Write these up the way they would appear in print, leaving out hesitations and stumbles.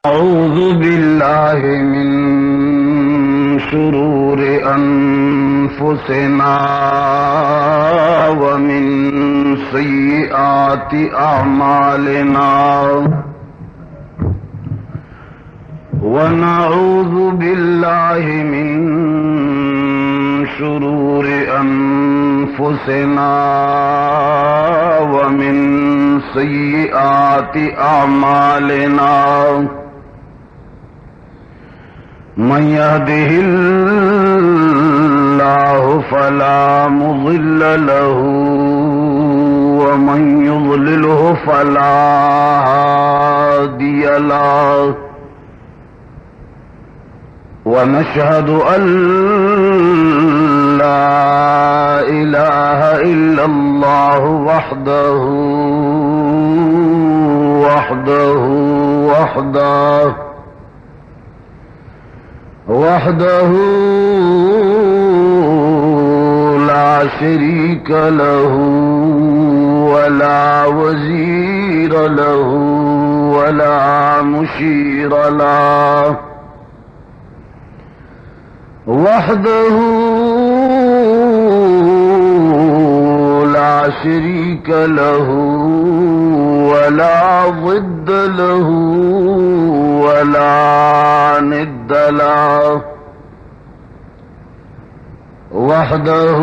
أعوذ بالله من شرور أنفسنا ومن سيئات أعمالنا ونعوذ بالله من شرور أنفسنا ومن سيئات أعمالنا من يهده الله فلا مضل له ومن يضلله فلا هادي له ونشهد أن لا إله إلا الله وحده لا شريك له ولا وزير له ولا مشير له وحده لا شريك له ولا ضد له ولا ند له وحده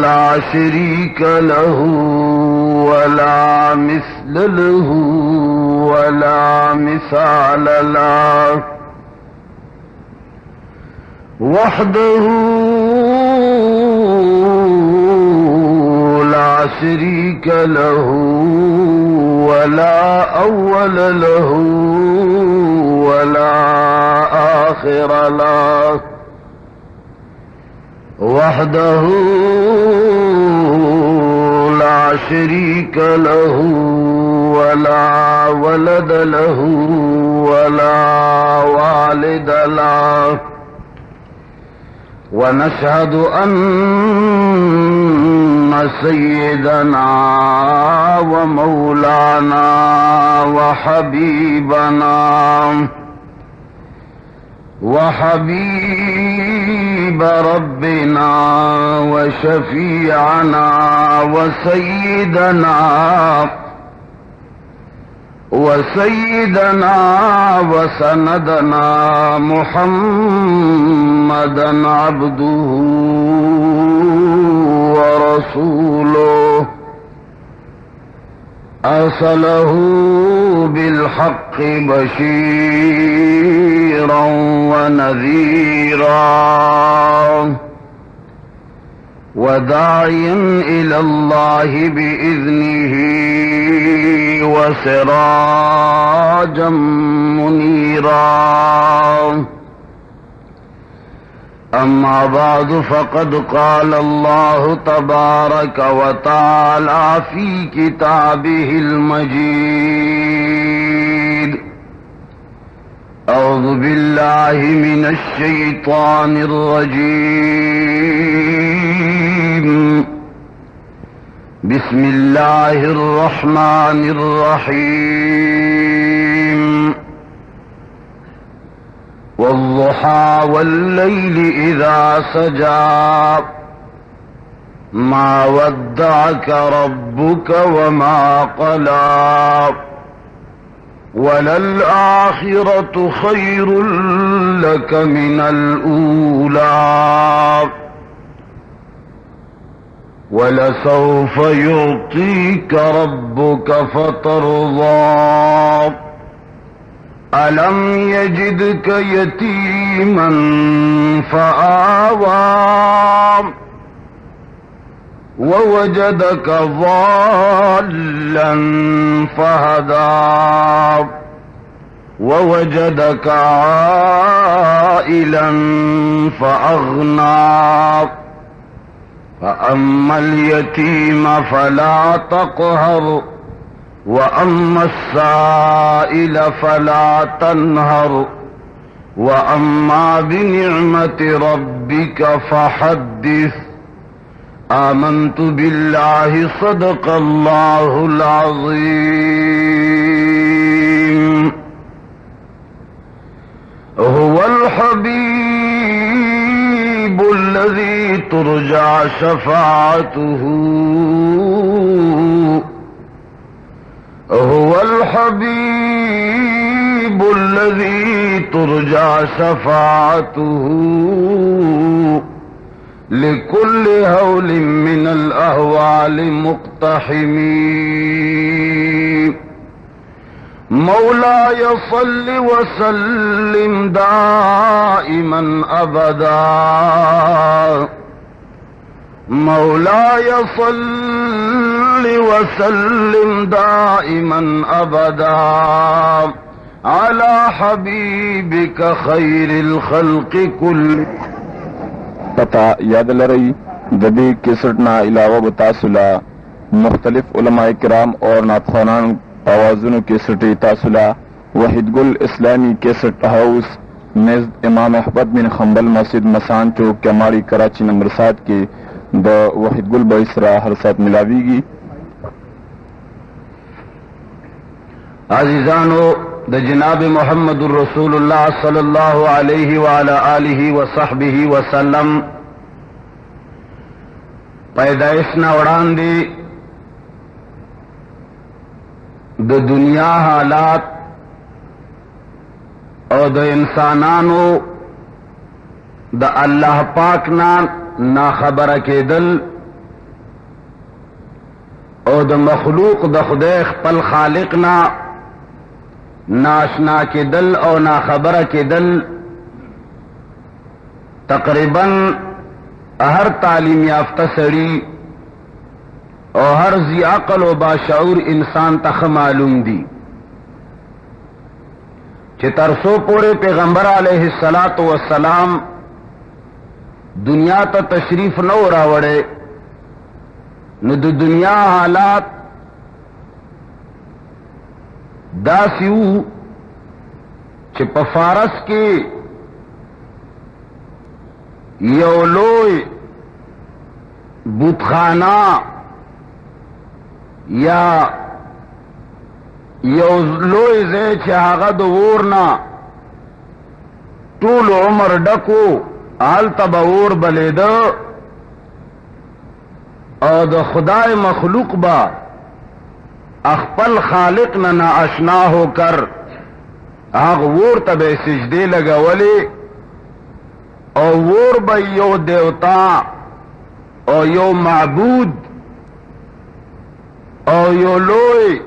لا شريك له ولا مثل له ولا مثال له وحده لا شريك له ولا أول له ولا آخر له وحده لا شريك له ولا ولد له ولا والد له ونشهد أن سيدنا ومولانا وحبيب ربنا وشفيعنا وسيدنا وسندنا محمدا عبده ورسوله أرسله بالحق بشيرا ونذيرا وداعيا إلى الله بإذنه وسراجا منيرا أما بعد فقد قال الله تبارك وتعالى في كتابه المجيد أعوذ بالله من الشيطان الرجيم بسم الله الرحمن الرحيم والضحى والليل إذا سجى ما ودعك ربك وما قلى وللآخرة خير لك من الأولى ولسوف يعطيك ربك فترضى ألم يجدك يتيما فآوى ووجدك ضالا فهدى ووجدك عائلا فأغنى فأما اليتيم فلا تقهر وأما السائل فلا تنهر وأما بنعمة ربك فحدث آمنت بالله صدق الله العظيم شفاعته هو الحبيب الذي ترجى شفاعته لكل هول من الأهوال مقتحم مولاي صل وسلم دائما أبدا مولاي صل وسلم دائما أبدا على حبيبك خير الخلق كل پتا یاد لرئی دبی کیسٹنا علاوہ بتاسلا مختلف علماء کرام اور ناتخوانان آوازونو کیسٹی تاسلا وحید گل اسلامی کیسٹ ہاؤس نزد امام احمد بن حنبل مسجد مسان چوک کماڑی کراچی نمبر 7 کے د وحید گل بایسرا ہر ساتھ ملاویگی. عزیزانو د جناب محمد رسول اللہ صلی اللہ علیہ وعلی آلہ وصحبہ وسلم پیدائش نہ وڑاندی د دنیا حالات او د انسانانو د اللہ پاک نا خبر کے دل او د مخلوق د خدای خپل خالق ناشنا کے دل او نا خبر کے دل تقریباً ہر تعلیم یافتہ سڑی اور ہر ذی عقل و باشعور انسان تخ معلوم دی کہ ترسو پورے پیغمبر علیہ الصلاۃ والسلام دنیا تا تشریف نو راوڑے نو دنیا حالات داسیو چې په فارس کې یو لوی بتخانه یا یو لوی ځای چې هغه د ورنا ټول عمر ډکو هلته به اور بلیده او د خدای مخلوق با اخپل خالق نا آشنا ہو کر آگ وور تب سجدے لگولے او وور با یو دیوتا او یو معبود او یو لوی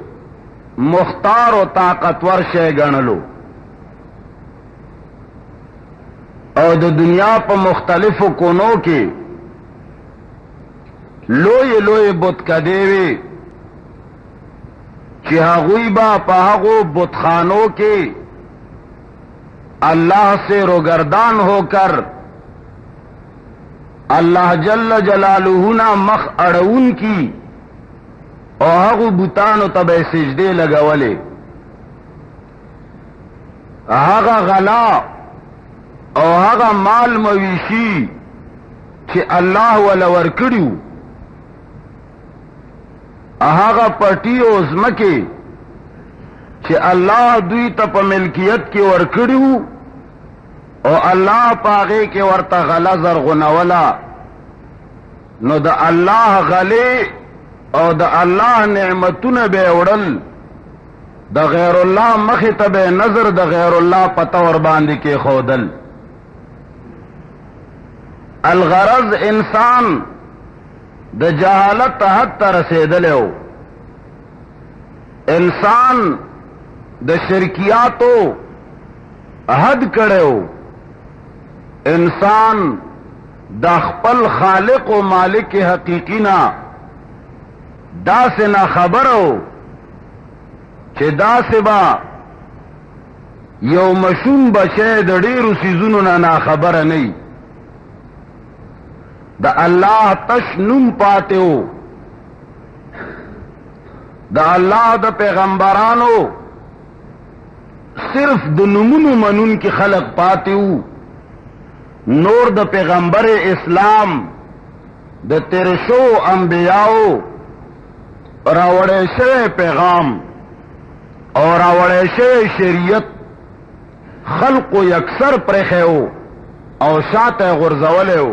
مختار و طاقتور شے گنلو او د دنیا پا مختلف کونوں کے لوی لوی بت کدیوی کہ ہاغوی با پاہگو بتخانوں کے اللہ سے روگردان ہو کر اللہ جل جلالہ نا مخ اڑون کی اور ہاغو بتانو تب سجدے لگولے ہاغا غلا اور ہاغا مال مویشی کہ اللہ ولور کڑیو هغه پټي او ځمکې چې الله دوی ته په ملکیت کې ورکړیو او الله پاغه کې ورته غلا زرغونولا نو د الله غلې او د الله نعمتونه به وړل د غیر الله مخې ته به نظر د غیر الله پته ور باندې کې خودل. الغرض انسان د جہالت حد ته رسیدلی و انسان د شرکیاتو حد کړی و انسان د خپل خالق و مالک حقیقی نا داسې نا خبر و چې داسې با یو مشوم بچی د ډیرو څیزونو نه نا خبره نه دا اللہ تش نم پاتے ہو دا اللہ دا پیغمبرانو صرف د نمونو منون کی خلق پاتے ہو نور دا پیغمبر اسلام دا ترشو انبیاءو راوڑے شوے پیغام اور راوڑے شوے شریعت خلق و یکسر پرخے ہو او شاعت غرزولے ہو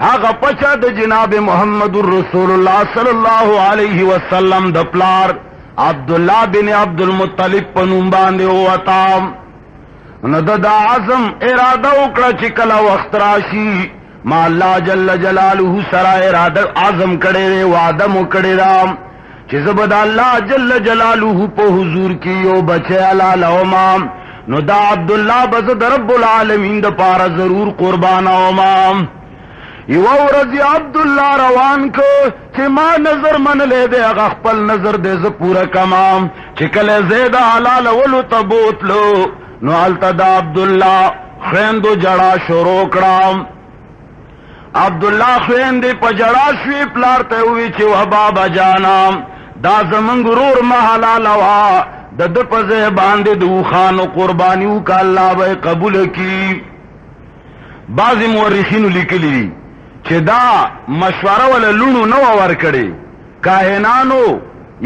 هغه پچا د جناب محمد رسول الله صلی الله علیه وسلم د پلار عبد الله بن عبد المطلب په نوم باندې وتا. نو د عزم اراده وکړه چې کله وخت راشي ما الله جل جلاله سره اراده عزم کړي وعده مو کړي دا چې زبد الله جل جلاله په حضور کې یو بچی حلال اوما. نو دا عبد الله بز د رب العالمین د پاره ضرور قربان اوما. یو ورځ عبد الله روان کو چې ما نظر من له دې هغه خپل نظر دې ز پورا کمام چې کله زید حلال ولو تبوتلو. نو التدا عبد الله خويندو جڑا شروع کړم. عبد الله خويندې په جڑا شوي پلار ته وی چې و بابا جانا دا زمنګ ورور محلال وا د پځه باندې دو خانو قربانیو کا الله به قبول کی. بعض مورخین لیکلي چې دا مشوره ول لونو نو ور کړي کاهنانو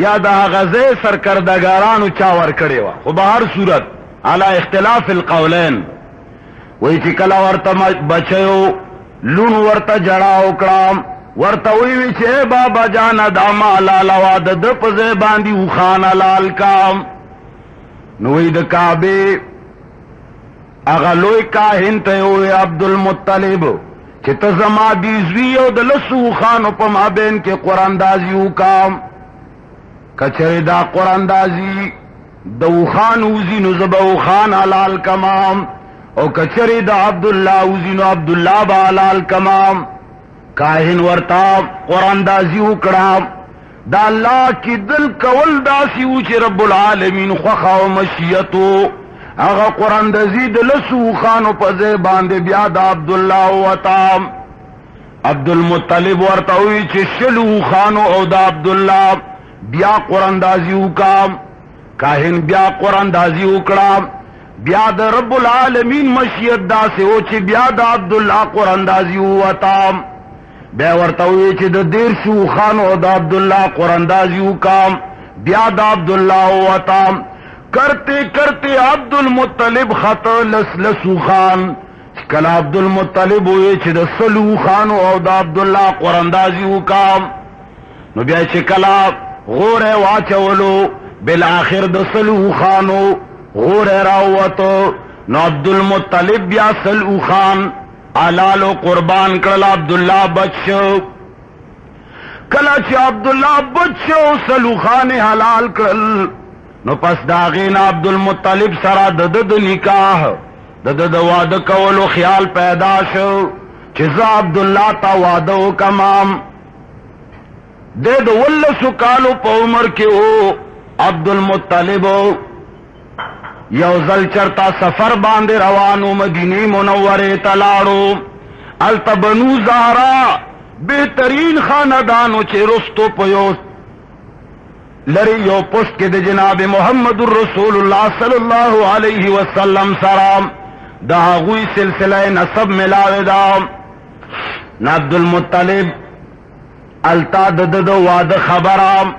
یا د غزه سرکردګارانو چا ور کړي وا. خو به هر صورت علی اختلاف القولین وای چې کلا ورته بچو لون ورته جڑا وکړم ورته وی چې بابا جان داما لالا د پځه باندې وخان لال کام. نو د کعبه اغه لوی کاهن ته وی عبد المطلب چې ته زما دی زوی او د لسو خانو په مابین کې قراندازي وکام. کچره دا قراندازي دو خان وزینو زبو خان حلال کمام او کچری دا عبد الله وزینو عبد الله با حلال کمام. کاهن ورتا قراندازی وکړه دا الله کی دل کول داسی و چې رب العالمین خوخه او مشیتو هغه قراندازی د لسو خانو په ځای باندې بیا دا عبد الله وتا. عبد المطلب ورته وی چې شلو خانو او دا عبد الله بیا قراندازی وکام. کاهن بیا قراندازی وکړه بیا د رب العالمین مشیت داسې او چې بیا د عبد الله قراندازی وتا. بیا ورته وی چې د 150 خانو او د عبد الله قراندازی وکام بیا د عبد الله وتا. کرتے کرتے عبد المطلب خط لسلسو خان کله عبد المطلب وی چې د سلو خانو او د عبد الله قراندازی وکام. نو بیا چې کله غوره واچولو بالاخر د سلو خانو غوره راوتو. نو عبد المطلب بیا سلو خان علالو قربان کړل. عبد الله بچو کله چې عبد الله بچو سلو خان حلال کړل نو پس داغین عبد المطلب سره د نکاح د واده کولو خیال پیدا شو چې زه عبد الله تا واده وکمام. د 12 کالو په عمر کې وو عبد المطلب یو ځل چرتا سفر باندې روانو مدینه منوره ته لاړو. الته بنو زهرا بهترین خاندانو چې رستو په لری یو پشت کې د جناب محمد رسول الله صلی الله علیه وسلم سره دا غوی سلسله نسب ملاوي دا. عبد المطلب التا د واده خبرام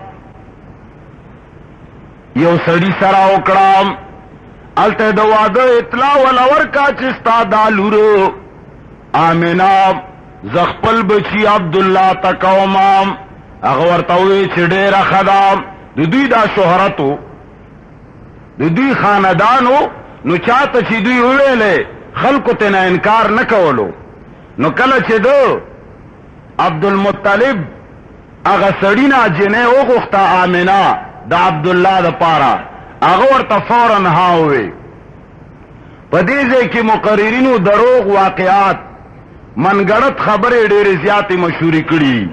یو سړی سره وکړم. الته د واده اطلاع ولور کا چې ستا دا لورو آمینه زخپل بچی عبد الله تکومام. هغه ورته وی چې ډېره خدام د دوی دا شهرتو د دوی خاندانو نو چاته چې دوی ویلې خلکو ته نه انکار نه کولو. نو کله چې دو عبد المطلب هغه سړی نه جنې وغوښته آمینه د عبد الله د پاره هغه ورته فورا هاوي. په دې ځای کې مقررینو دروغ واقعات منګړت خبرې ډېرې زیاتې مشهورې کړي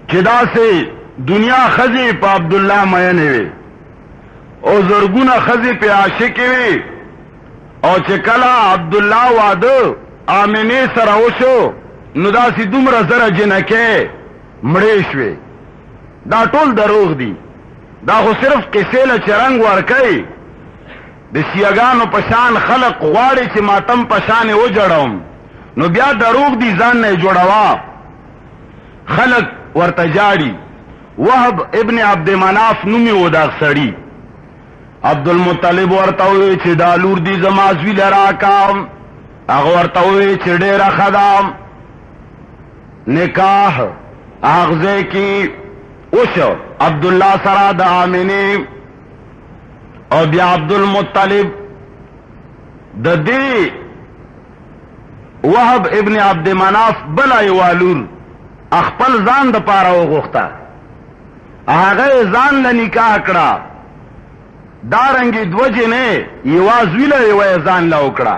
چې داسې دنیا خزی په عبد الله مینې وي او زرګونه خزی په عاشق وي او چې کله عبد الله واده آمینه سره وشو نو داسې دومره زره جنکې مړې شوې. دا ټول دروغ دي. دا خو صرف قصې له چرنګ ورکوي. د شیعاګانو په شان خلق غواړي چې ماتم په شان وجړم نو بیا دروغ دي ځان نه جوړوا. خلق ورته جاړي. وهب ابن عبد مناف نومي و دا سړی. عبد المطلب ورته وی چې دا لور دي زما زوی لرا کام. هغه ورته وی چې ډېره ښه ده نکاح اغزه کی وشو عبداللہ سره د آمنه او بیا عبدالمطلب د دې وهب ابن عبد مناف بلا یوالور خپل ځان د پاره وغوښته هغه ځان له نکاح کړه دارنګي دوجه نه یواز ویله یو ځان له وکړه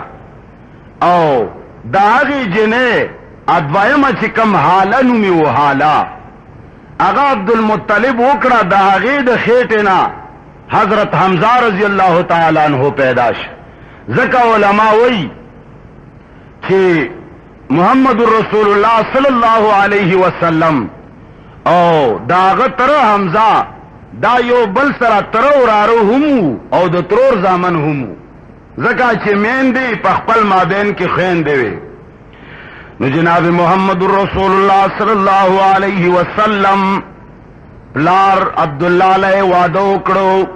او دا هغه جنې ادوایمه چې کم حاله نومي و حاله هغه عبدالمطلب وکړه د هغې د خېټې نه حضرت حمزه رضی الله تعالی عنہ پیدا شو ځکه علما وایي چې محمد رسول الله صلی الله علیه وسلم او داغه تر حمزه دا یو بل سره تر ورارو هم او د ترور زامن هم ځکه چې مین دی په خپل مابین کې خويندې وي نو جناب محمد رسول الله صلی الله علیه وسلم پلار عبد الله له وعده وکړو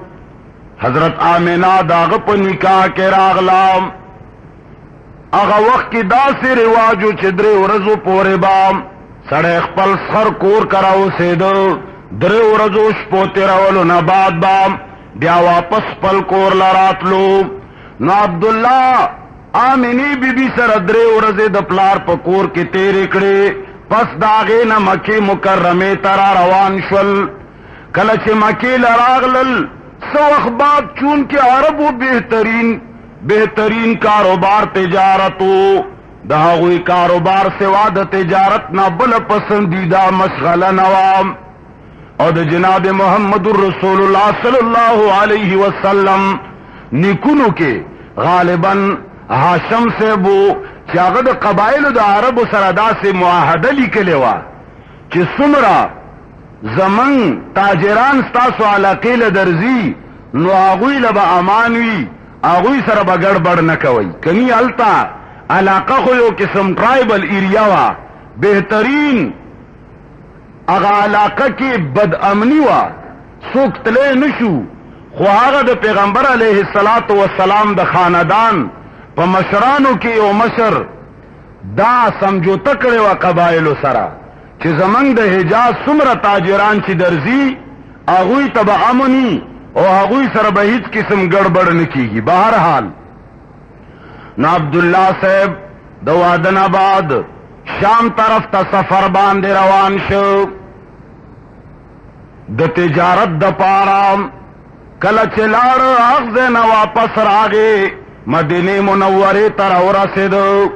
حضرت آمنه داغه په نکاح کې راغلم هغه وخت کې داسې رواجو چې درې ورځو پورې به سړی خپل سر کور کراو سیدو درې ورځو شپو تېرولو نه بعد به بیا واپس خپل کور لراتلو نو عبدالله آمنی بی بی سره درې ورځې د پلار په کور کې تیرې کړې پس د هغې نه مکې مکرمې ته را روان شول کله چې مکې لراغلل څه وخت بعد چونکې عربو بهترین کاروبار تجارتو د هغوی کاروبار سوا د تجارت نه بل پسندیده مشغله نوام او د جناب محمد رسول الله صلی الله علیه وسلم نیکونو کې غالبا هاشم صاحبو چې هغه د قبایلو د عربو سره داسې معاهده لیکلې وه چې څومره زمن تاجران ستاسو علاقې له درځي نو هغوی له به امان وي هغوی سره به ګډبډ نه کوئ کني هلته علاقه خو یو قسم ټرایبل ایریا وه بهترین هغه علاقه کې بد امني وه څوک تلی نشو خو هغه د پیغمبر علیه السلام د خاندان په مشرانو کې یو مشر دا سمجوته کړې وه قبایلو سره چې زمونږ د حجاز څومره تاجران چې درځي هغوی ته به امني او هغوی سره به هیڅ قسم ګډبډ نه کیږي بهرحال نو عبدالله صاحب د واده نه بعد شام طرف ته سفر باندې روان شو د تجارت د پاره کله چې لاړ هغه نه واپس راغی مدینه منوره ته راورسېدو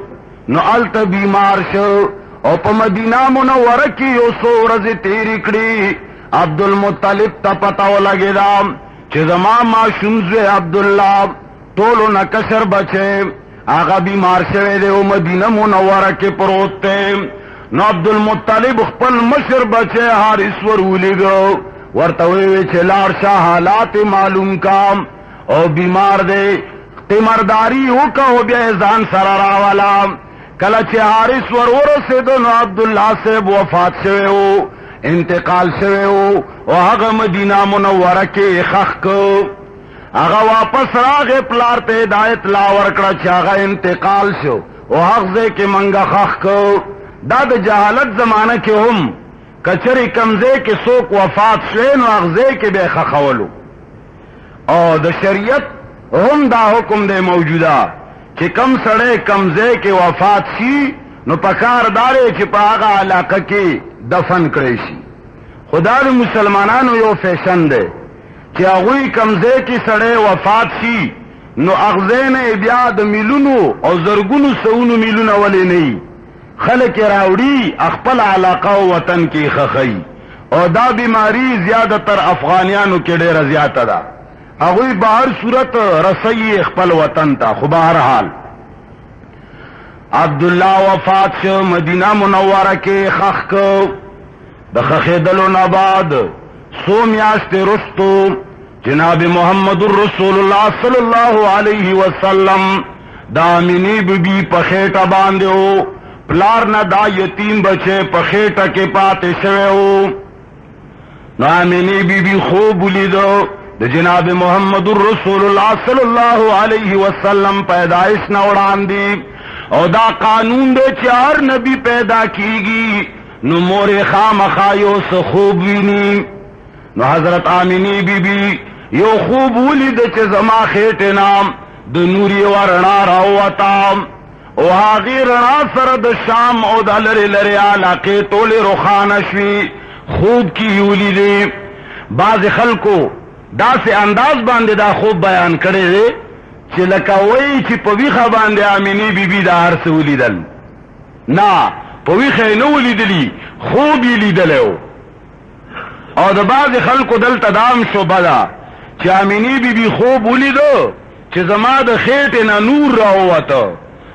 نو هلته بیمار شو او په مدینه منوره کې یو څو ورځې تېرې کړې عبدالمطلب ته پته ولګېده چې زما ماشوم زوی عبدالله ټولو نه کشر بچی هغه بیمار شوی دی او مدینه منوره کې پروت دی نو عبدالمطلب خپل مشر بچی حارث ور ولیږه ورته ویې چې لاړ شه حالات معلوم کام او بیمار دی تیمرداری وکړه او بیا یې ځان سره راوله کله چې حارث ور ورسېدو نو عبدالله صاحب وفات شوی و انتقال شوی و او هغه مدینه منوره کې خښ کړ هغه واپس راغې پلار ته هدایت لا ورکړه چې هغه انتقال شو او هغه ځای کې منګه خښ کړ دا د جهالت زمانه کې هم کچری کمزې کې څوک وفات شوی نو هغه ځای کې به خښولو او د شریعت هم دا حکم دی موجوده چې کم سړی کمزې کې وفات شي نو پکار داري چې په هغه علاقه کې دفن کړی شي خدا د مسلمانانو یو فیشن دی چې هغوی کمزې کې سړی وفات شي نو هغه نه بیا د میلونو او زرګونو سونو میلونه ولې نه خلک راوړي خپل علاقه او وطن کې خخی او دا بیماری زیاده تر افغانیانو کې ډیره زیاته ده هغوی به هر صورت رسي خپل وطن ته خو بهرحال عبدالله وفات شو مدینه منوره کې خخ کو د خخېدلو نه بعد څو میاشتې رستو جناب محمد رسول الله صلی الله علیه وسلم دا آمینی بی په خېټه باندې و پلار نه دا یتیم بچه په خېټه کې پاتې شوی و نو آمینی بی خوب ولیدو د جناب محمد رسول الله صلی الله علیه وسلم پیدائش نه وړاندې او دا قانون دے چې هر نبی پیدا کیږي نو مور خامخا یو څه خوب ویني. نو حضرت آمینی بی بی یو خوب ولید چې زما خېټه نام د نوري ورنا راوتا او هغه رڼا سره د شام او د لری لری علاقه ټول روخانه شوي. خوب کی ولیدې. بعض خلکو دا سه انداز باندې دا خوب بیان کړي دي چې لکه وایي چې په ویخه باندې آمینی بی بی دا هر څه ولیدل. نه، په ویخه نه ولیدلی، خوب یې لیدلو. او د بعض خلکو دلته دام شوبه ده چې آمینی بی بی خوب ولیدو چې زما د خېټې نه نور راووته.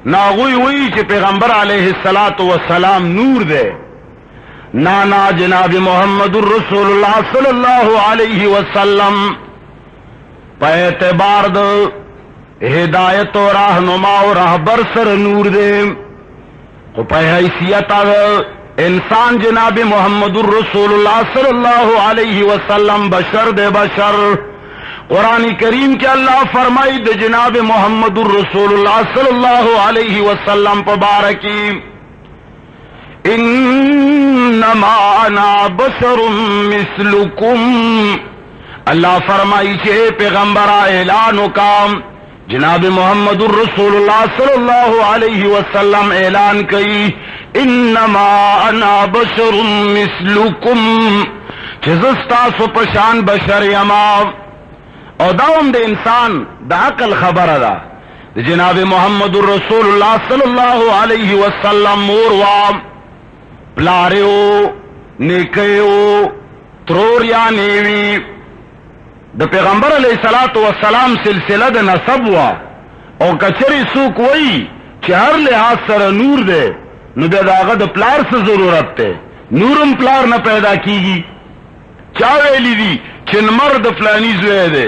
ناغوی وی چې پیغمبر علیه السلام نور دے. نانا جناب محمد رسول اللہ صلی اللہ علیہ وسلم پہ اعتبار د ہدایت و راہنما و راہبر سر نور دے. کو پہ حیثیت انسان جناب محمد رسول اللہ صلی اللہ علیہ وسلم بشر دے بشر. قرآن کریم کے اللہ فرمائی دے جناب محمد الرسول اللہ صلی اللہ علیہ وسلم پبارکی انما انا بشر مثلکم. اللہ فرمائی چھے پیغمبرہ اعلانو کام جناب محمد الرسول اللہ صلی اللہ علیہ وسلم اعلان کئی انما انا بشر مثلکم چزستا سو پشان بشر یما. او داوم د انسان د عقل خبره ده. جناب محمد رسول الله صلی الله علیه وسلم مور وا پلاریو نیکیو ترور یا نیوی د پیغمبر علیه الصلاۃ والسلام سلسله د نسب وا. او کچری سوک وای چې هر لحاظ سره نور ده نو داغه د پلار څه ضرورت ده. نورم پلار نه پیدا کیږي. چا ویلی دی چې نمر د فلانی زوی ده.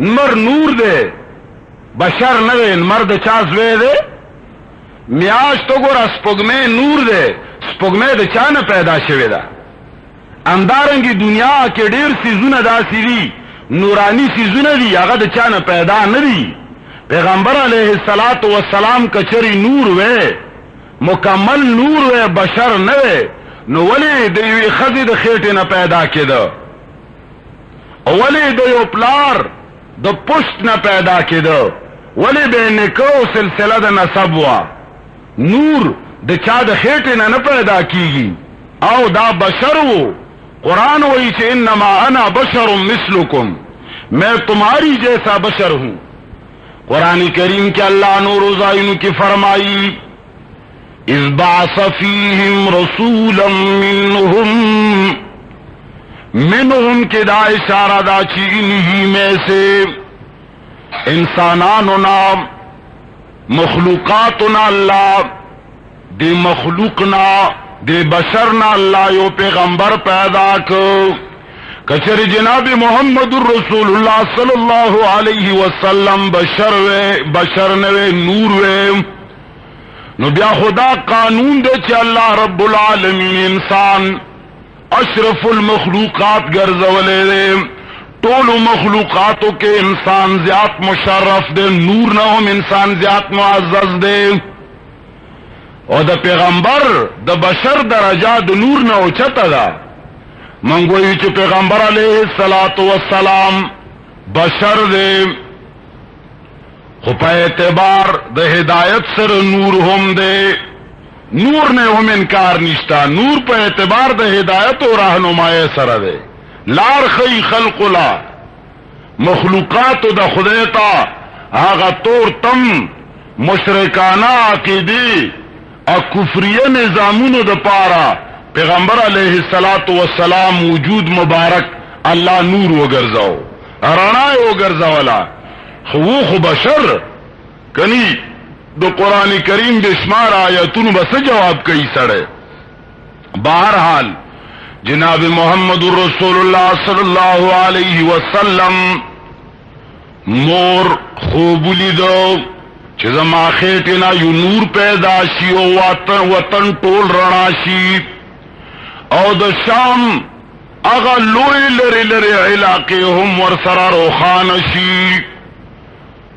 نمر نور ده، بشر نه ده. نمر د چا زوی ده؟ میاشت وګوره سپوږمۍ نور ده. سپوږمۍ د چا نه پیدا شوې ده؟ همدارنګه دنیا کې ډېر سیزونه داسې دي نورانی سیزونه دي هغه د چا نه پیدا نه دي. پیغمبر علیه الصلاۃ والسلام کچری نور وې، مکمل نور وې، بشر نه وې. نو ولې د یوې ښځې د خېټې نه پیدا کېده؟ ولې د یو پلار د پشت نه پیدا کېده؟ ولې به نیکو سلسله د نسب وا؟ نور د چا د خېټې نه پیدا کیږي. او دا بشر وو. قرآن وہی چې انما انا بشر مثلکم، میں تمہاری جیسا بشر ہوں. قرآن کریم کے اللہ نور زائن کی فرمائی اذ بعث فیہم رسولا منہم کے دا اشارہ دا چی انہی میں سے انساناننا مخلوقاتنا اللہ دے مخلوقنا دے بشرنا اللہ یو پیغمبر پیدا کچر جناب محمد الرسول اللہ صلی اللہ علیہ وسلم بشر نوے نور وے. نو بیا خدا قانون دے چ اللہ رب العالمین انسان اشرف المخلوقات گرزولے دے. طول مخلوقاتوں کے انسان زیاد مشرف دے. نور نہ ہم انسان زیاد معزز دے. او دا پیغمبر دا بشر درجہ دا نور نہ اوچتا دا. منگوئی چ پیغمبر علیہ الصلوۃ والسلام بشر دے خو پا اعتبار دا ہدایت سر نور ہم دے. نور نے ہم انکار نشتا. نور پا اعتبار دا ہدایت و رہنمائی سر دے. لار خی خلق لا مخلوقات دا خدیتا آغا طور تم مشرکانہ عقیدی اور کفریہ نظامون دا پارا پیغمبر علیہ الصلوۃ والسلام وجود مبارک اللہ نور وگرزاو رڼا وگرزاولا. خو بشر کنی دو قرآن کریم بشمار آیتون بس جواب کئی سڑے. بہرحال جناب محمد الرسول اللہ صلی اللہ علیہ وسلم مور خوب لیدو چې زما خېټینا یو نور پیدا شي او وطن ټول رڼا شي. او د شام اغا لوی لری لری علاقې هم ورسره روخانه شي.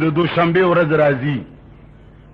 د دوشنبه ورځ راځي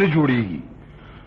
نه جوړيږي.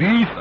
20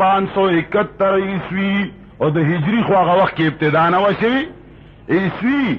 571 عیسوی او د هجری خو هغه وخت کې ابتدا نه وشي عیسوی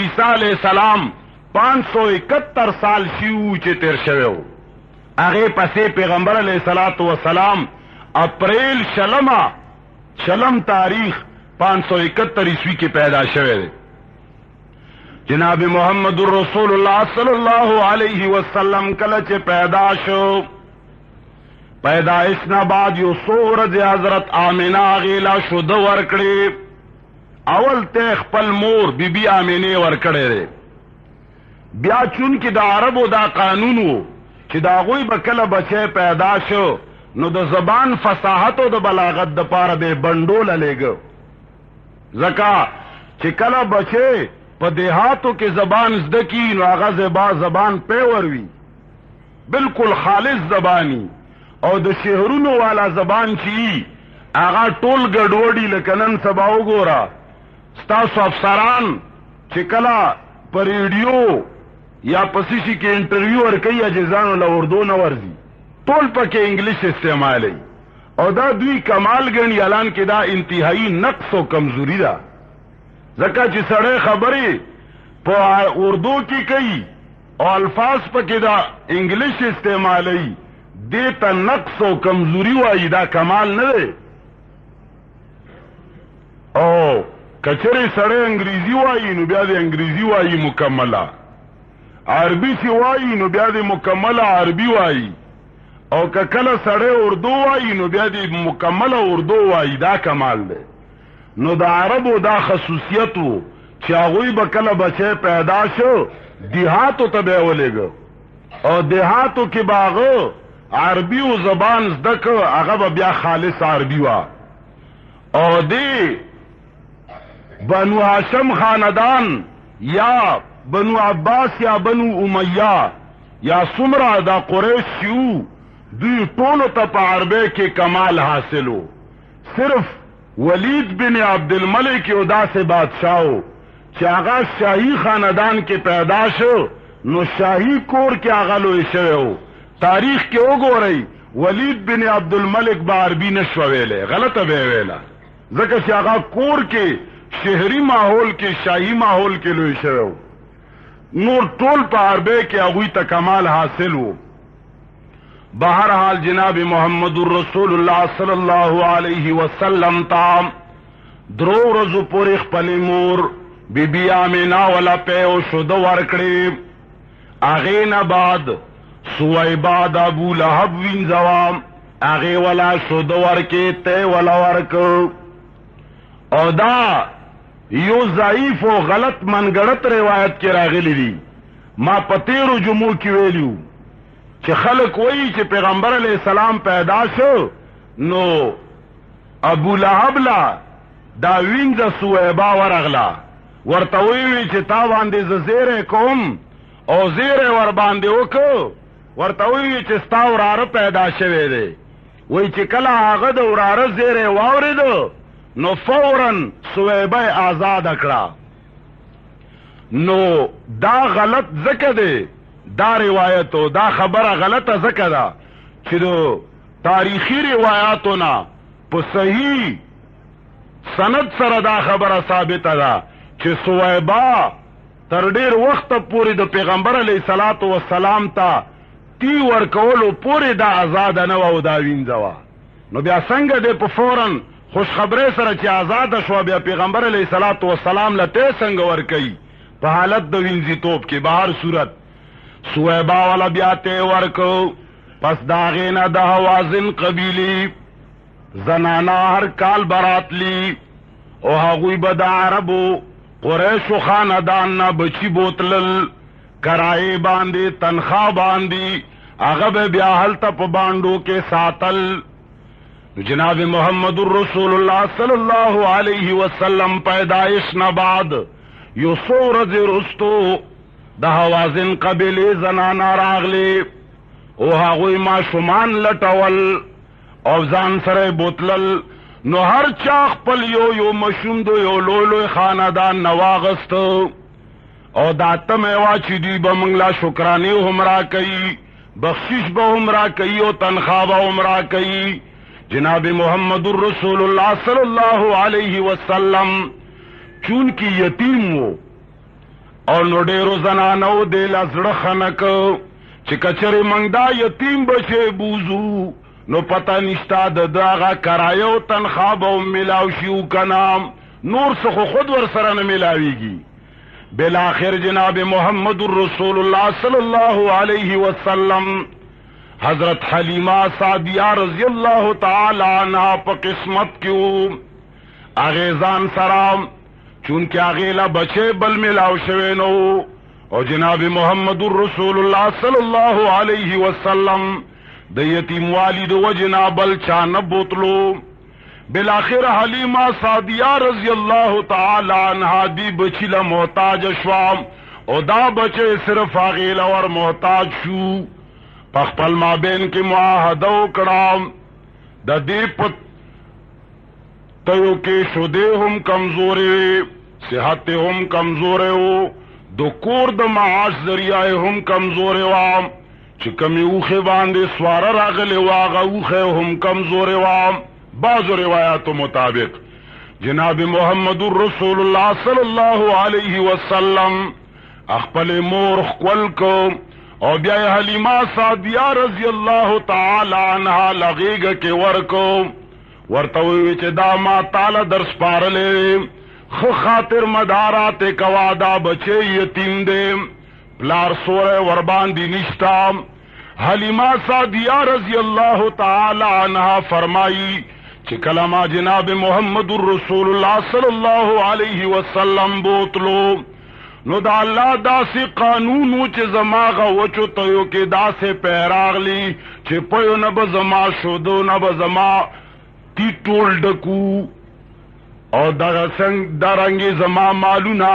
عیسی علیہ السلام 571 سال شیو چې تیر شوی هغه پسې پیغمبر علیہ الصلوۃ والسلام اپریل شلم تاریخ 571 عیسوی کے پیدا شوے دے. جناب محمد رسول اللہ صلی اللہ علیہ وسلم کلچ پیدا شو پیدائش نہ بعد یو سورج حضرت آمینہ غیلا شد ورکڑے اول تے خپل مور بی بی آمینہ ورکڑے دے بیا چون کی دا عرب و دا قانونو چی دا غوی بکل بچے پیدا شو نو دا زبان فصاحت و دا بلاغت دا پار بے بندول لے زکا چې کله بچے په دیہاتو کې زبان زدکی نو هغه زبان پیور وی بالکل خالص زبانی او د شهرونو والا زبان چی هغه ټول ګډوډي لکنن سبا وګورا ستاسو افسران چې کله پر ریډیو یا پسیشي کې انټرویو ورکوي اجزانو له اردو نه ورځي ټول پکې انګلیش استعمالي او دا دوی کمال گنی اعلان کې دا انتہائی نقص و کمزوری دا ځکه چې سړی خبرې په اردو کې کوي او الفاظ پکې دا انګلیش استعمالي دې ته نقص و کمزوری وایي دا کمال نه دی. او کچره سړی انګریزي وایي نو بیا د انګریزي وایي مکمله عربي سی وایي نو بیا د مکمله عربي وایي او که کله سړی اردو وایي نو بیا د مکمله اردو وایي دا کمال دی. نو د عربو دا خصوصیت و چې هغوی به کله بچی پیدا شو دیهاتو ته به یې ولېږه او دیهاتو کې به هغه عربي و زبان زده که هغه به بیا خالص عربي وه او دی بنو هاشم خاندان یا بنو عباس یا بنو امیہ یا څومره دا قریش شیو دوی ټولو ته په عربی کې کمال حاصلو. صرف ولید بن عبدالملک یو داسې بادشاہو چې هغه شاهی خاندان کې پیدا شو نو شاهی کور کې هغه لوی شوی و. تاریخ کې وګورئ ولید بن عبدالملک به عربي نشو ویلی غلطه به ویله ځکه چې هغه کور کې شهري ماحول کې شاهی ماحول کې لوی شوی و. نور ټول په عربی کې هغوی ته کمال حاصل و. بہرحال جناب محمد رسول اللہ صلی اللہ علیہ وسلم تا درو ورځو پورې خپل مور بی بی آمینہ ولا پیو شد ورکړي هغې نه بعد سویبا د ابو لهب وینځوام هغې ولا شد ورکې ته ولا ورکړ او دا یو ضعیف و غلط منګړت روایت کې راغلی دی. ما په تیرو جمعو کې ویلیو چې خلق وایي چې پیغمبر علیہ السلام پیدا شو نو ابو لهب لا دا وینځه سویبا ورغلا ورته ویوي چې تا باندې زه زیری کوم او زیری ور باندې وکړو ورته ویوي چې ستا وراره پیدا شوی دی وایي چې کله هغه د وراره زیری واورېده نو فورا سویبه آزاد کړه. نو دا غلط ځکه دی دا روایتو دا خبره غلطه ځکه ده چې د تاریخي روایاتو نه په صحیح سند سره دا خبره ثابته ده چې سویبا تر ډیر وخت پورې د پیغمبر علیه الصلاۃ والسلام ته تی ورکولو پورې دا آزاد نه و او دا وینځوا، نو بیا څنګه دې په فورن خوشخبری سره چې آزاد شو بیا پیغمبر علیه الصلاۃ والسلام لته څنګه ورکي په حالت د وینځي توپ کې؟ بهر صورت سویبا والا بیا ته ورکو. پس داغې نه د حوازن قبیلی زنانا هر کال براتلی او هغوی به د عربو قریشو خاندان نه بچی بوتلل، کرایې باندې تنخوا باندې هغه به بیا هلته په بانډو کې ساتل. جناب محمد رسول الله صلی الله علیه وسلم پیدائش نه بعد یو څو ورځې وروستو د حوازن قبیلې زنانا راغلې او هغوی ماشومان لټول او ځان سره بوتلل، نو هر چا خپل یو مشوم دو یو لوی خاندان نواغست او دا تمه وا چې دوی به موږ لا شکرانې هم را کوي، بخشش به هم را کوي او تنخوا به هم را کوي. جناب محمد رسول الله صلی الله علیه وسلم چون کی یتیم وو او نو ډیرو زنانو دې لا زړه خنک چې کچره موږ دا یتیم بچي بوزو نو پتا نشتا د داغه کرایو تنخوا به ملاو شي کنام نور څخه خود ور سره نه ملاويږي. بالاخر جناب محمد رسول الله صلی الله علیه وسلم حضرت حلیمہ سعدیہ رضی اللہ تعالی عنہ په قسمت کیو اغیزان سرام چونکہ اغیلا بچے بل ملاو شوی نو او جناب محمد رسول اللہ صلی اللہ علیہ وسلم د یتیم والد و جنابل چانه بوتلو. بالاخر حلیمہ سعدیہ رضی اللہ تعالی عنہ دی بچی لا محتاج شوام او دا بچے صرف اغیلا ور محتاج شو. پخپل مابین کی معاہدہ وکړم د دې په تیو کې شوده هم کمزورې صحت هم کمزورې وو د کور د معاش ذریعہ هم کمزورې وام چې کمی اوخه باندې سوار راغلی واغه اوخه هم کمزورې وام. بعض روایتو مطابق جناب محمد رسول الله صلی الله علیه وسلم خپل مور خپل کو او بیا حلیمہ سعدیہ رضی اللہ تعالی عنہ لغیگه کې ورکو ورته وی چې دا ما تعالی در سپارلې خو خاطر مدارات کوا دا بچے یتیم دې پلار سوره ور باندې نشتا. حلیمہ سعدیہ رضی اللہ تعالی عنہ فرمائی چې کلمہ جناب محمد رسول اللہ صلی اللہ علیہ وسلم بوتلو نو دا الله داسې قانونو چې زماغه وچو تیو کې داسې پیراغلی چې پيو نه به زما شودو نه به زما تی ټول ډکو او دغه څنګه درنګي زما مالونه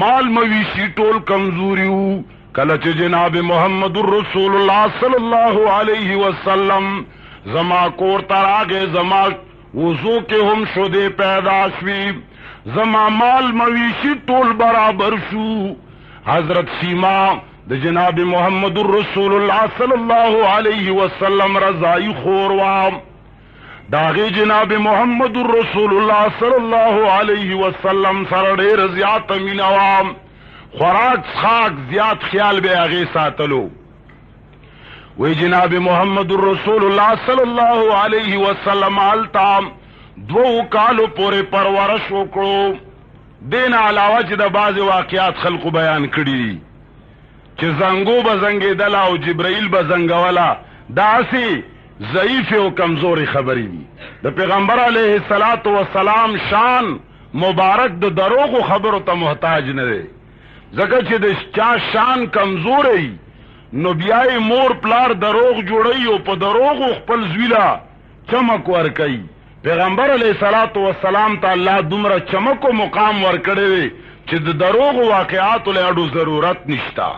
مال مویشي ټول کمزوریو. کله چې جناب محمد رسول الله صلی الله علیه وسلم زما کور تراغه زما وضو کې هم شوده پیدا شوی زما مال مویشی ټول برابر شو. حضرت سیما د جناب محمد رسول الله صلی الله علیه وسلم رضای خور وام داغی جناب محمد رسول الله صلی الله علیه وسلم سره ډیر زیات مینه وام خوراک خاک زیات خیال به هغه ساتلو. وی جناب محمد رسول الله صلی الله علیه وسلم التام 2 کالو پورې پرورش وکړو. دین علاوه چې د بعض واقعات خلقو بیان کړي چې زنګو به زنګېدل او جبرائیل به زنګولا داسې ضعیف او کمزوري خبرې دي. د پیغمبر علیه الصلاۃ والسلام شان مبارک د دروغو خبرو ته محتاج نه دی ځکه چې د چا شان کمزوري نو بیاي مور پلار دروغ جوړي او په دروغو خپل زویلا چمک ور کوي. پیغمبر علیہ الصلوۃ والسلام ته الله دومره چمک او مقام ورکړی چې د دروغ واقعات له اډو ضرورت نشتا.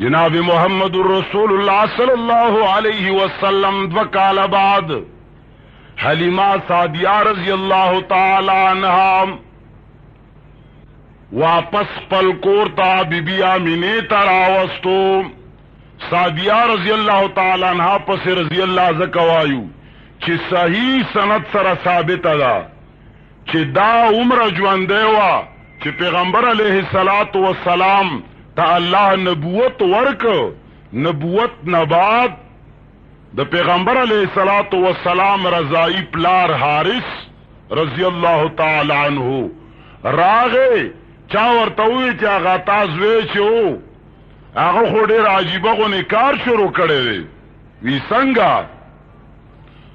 جناب محمد رسول الله صلی الله علیه وسلم 2 کال بعد حلیمہ سعدیہ رضی اللہ تعالی عنہا واپس پل کور تا بی بی آمینه تراوستو. سعدیہ رضی اللہ تعالی عنہا پس رضی اللہ زکوایو چې صحیح سند سره ثابت ده چې دا عمر ژوندې وا چې پیغمبر علیه الصلاۃ والسلام ته الله نبوت ورک، نبوت نه بعد د پیغمبر علیه الصلاۃ والسلام رضائی پلار حارث رضی الله تعالی عنہ راغه چا ورته وی چې هغه تاسو وی چې هغه خو ډېر عجیبه غو کار شروع کړی دی. وی څنګه؟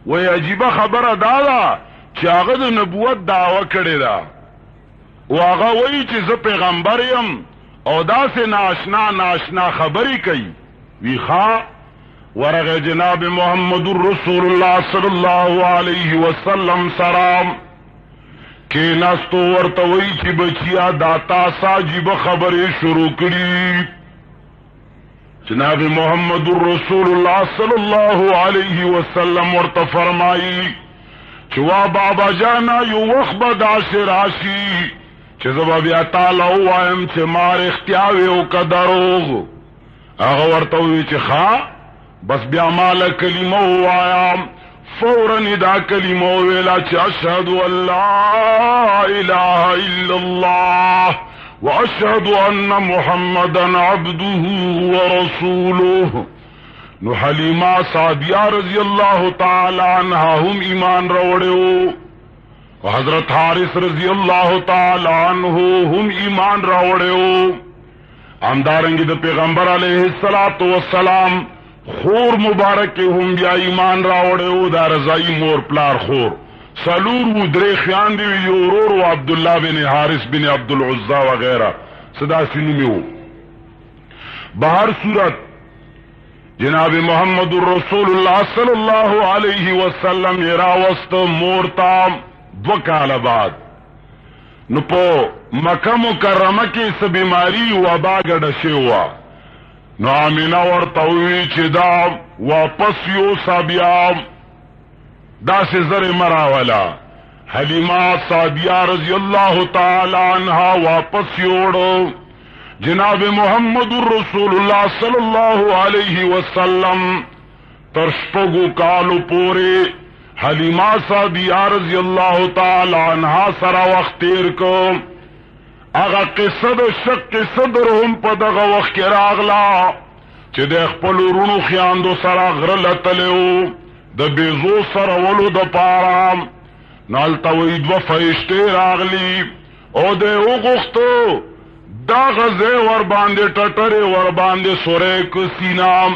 وی عجیبه خبره دا ده چې هغه د نبوت دعوه کړې ده او هغه وی چې زه پیغمبر یم او داسې ناشنا خبرې کوي. وی ښا ورغه جناب محمد رسول الله صلی الله علیه وسلم سلام کې نستو ورته وی چې بچیا داتا ساجیب خبرې شروع کړي. جناب محمد رسول الله صلی الله علیه وسلم ورته فرمایي چې وا بابا جانا یو وخت به داسې راشي چې زه بیا تعالی وایم چې مار اختیاوي او کدروغ. هغه ورته وی چې ښا بس بیا مال کلمه وایم. فورا دا کلمه ویلا چې اشهد ان لا اله الا الله واشهد ان محمدا عبده ورسوله. نو حلیمه سعدیہ رضی الله تعالی عنها هم ایمان راوړو او حضرت حارث رضی الله تعالی عنہ هم ایمان راوړو. همدارنګه د پیغمبر علیه الصلاۃ والسلام خور مبارک هم بیا ایمان راوړو. دا رضائی مور پلار خور سلور و درې خیان دی یو ورور و عبد الله بن حارث بن عبد العزى وغیرہ صدا سینو. بہر صورت جناب محمد رسول الله صلی الله علیه وسلم راوست مورتا 2 کال بعد. نو په مکه مکرمه کې څه بیماری وبا ګډه شوه. نو آمینه ورته وی چې دا واپس یو سابیا داسې زر مراولا. حلیمه سعدیہ رضی الله تعالی عنها واپس یوړو. جناب محمد رسول الله صلی الله علیه وسلم تر شپږو کالو پورې حلیمه سعدیہ رضی الله تعالی عنها سره وخت تیر کو. هغه قصه د شق صدر هم په دغه وخت کې راغلا چې د خپل ورونو خیاندو سره غره لتلو د بیزو سره ولو د پاره. نالته وی 2 فرشتې راغلی او د وغوښتو دا غزه ور باندې ټټره ور باندې سورې کو سینام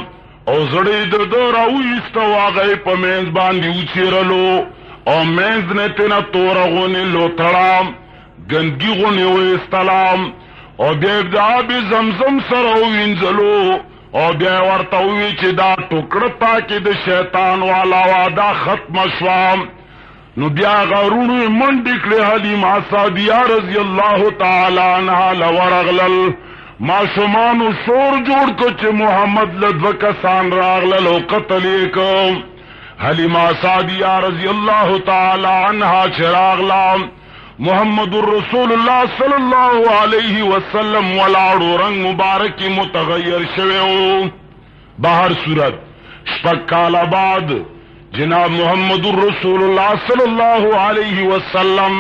او زړې د راوېست واغې په مېز باندې وچیرلو او مېز نه تنه تورغونی لوتړم گندگی غونی وستلام او بیا د آب زمزم سره وینځلو او بیا ورته وی چې دا ټوکړه پاکي د شیطان والا وادا ختم شوام. نو بیا غرونو منډې کړې حلیمه سعدیہ رضی الله تعالی عنها لورغلل. ماشومانو شور جوړ کو چې محمد له 2 کسان راغلل او قتل یې کو. حلیمه سعدیہ رضی الله تعالی عنها چې راغلا محمد رسول الله صلی الله علیه وسلم ولاړو رنگ مبارک متغیر شوه. بہر صورت 6 کال بعد جناب محمد رسول الله صلی الله علیه وسلم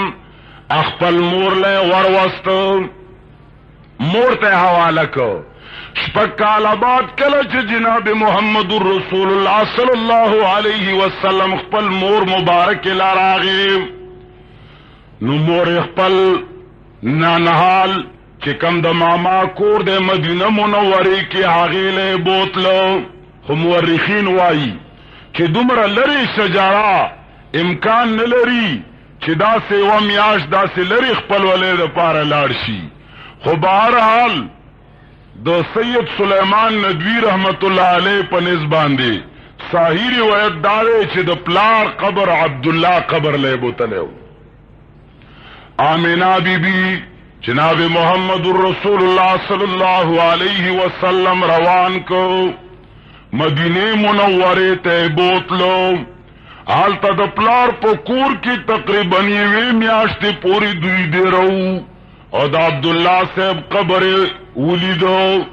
خپل مور له ورواست مور ته حواله کو. 6 کال بعد کله چې جناب محمد رسول الله صلی الله علیه وسلم خپل مور مبارک لراغي. نو مور خپل نانحال چې کم د ماما کور د مدینه منوره کې هغه له بوتلو. خو مورخین وایي چې دومره لري شجاعه امکان نه لري چې دا سیوا میاش دا سه لري خپل ولې د پاره لاړ شي. خو بهرحال د سید سلیمان ندوی رحمت الله علیه په نسبت باندې صحیح روایت دار چې د پلار قبر عبد الله قبر له بوتلو. آمینہ بی بی جناب محمد رسول اللہ صلی اللہ علیہ وسلم روان کو مدینه منورے تے بوتلو. حالتا د پلار په کور کې تقریبا یوې میاشتې پوری دوی دی رو او د عبدالله صاحب قبر ولیدو.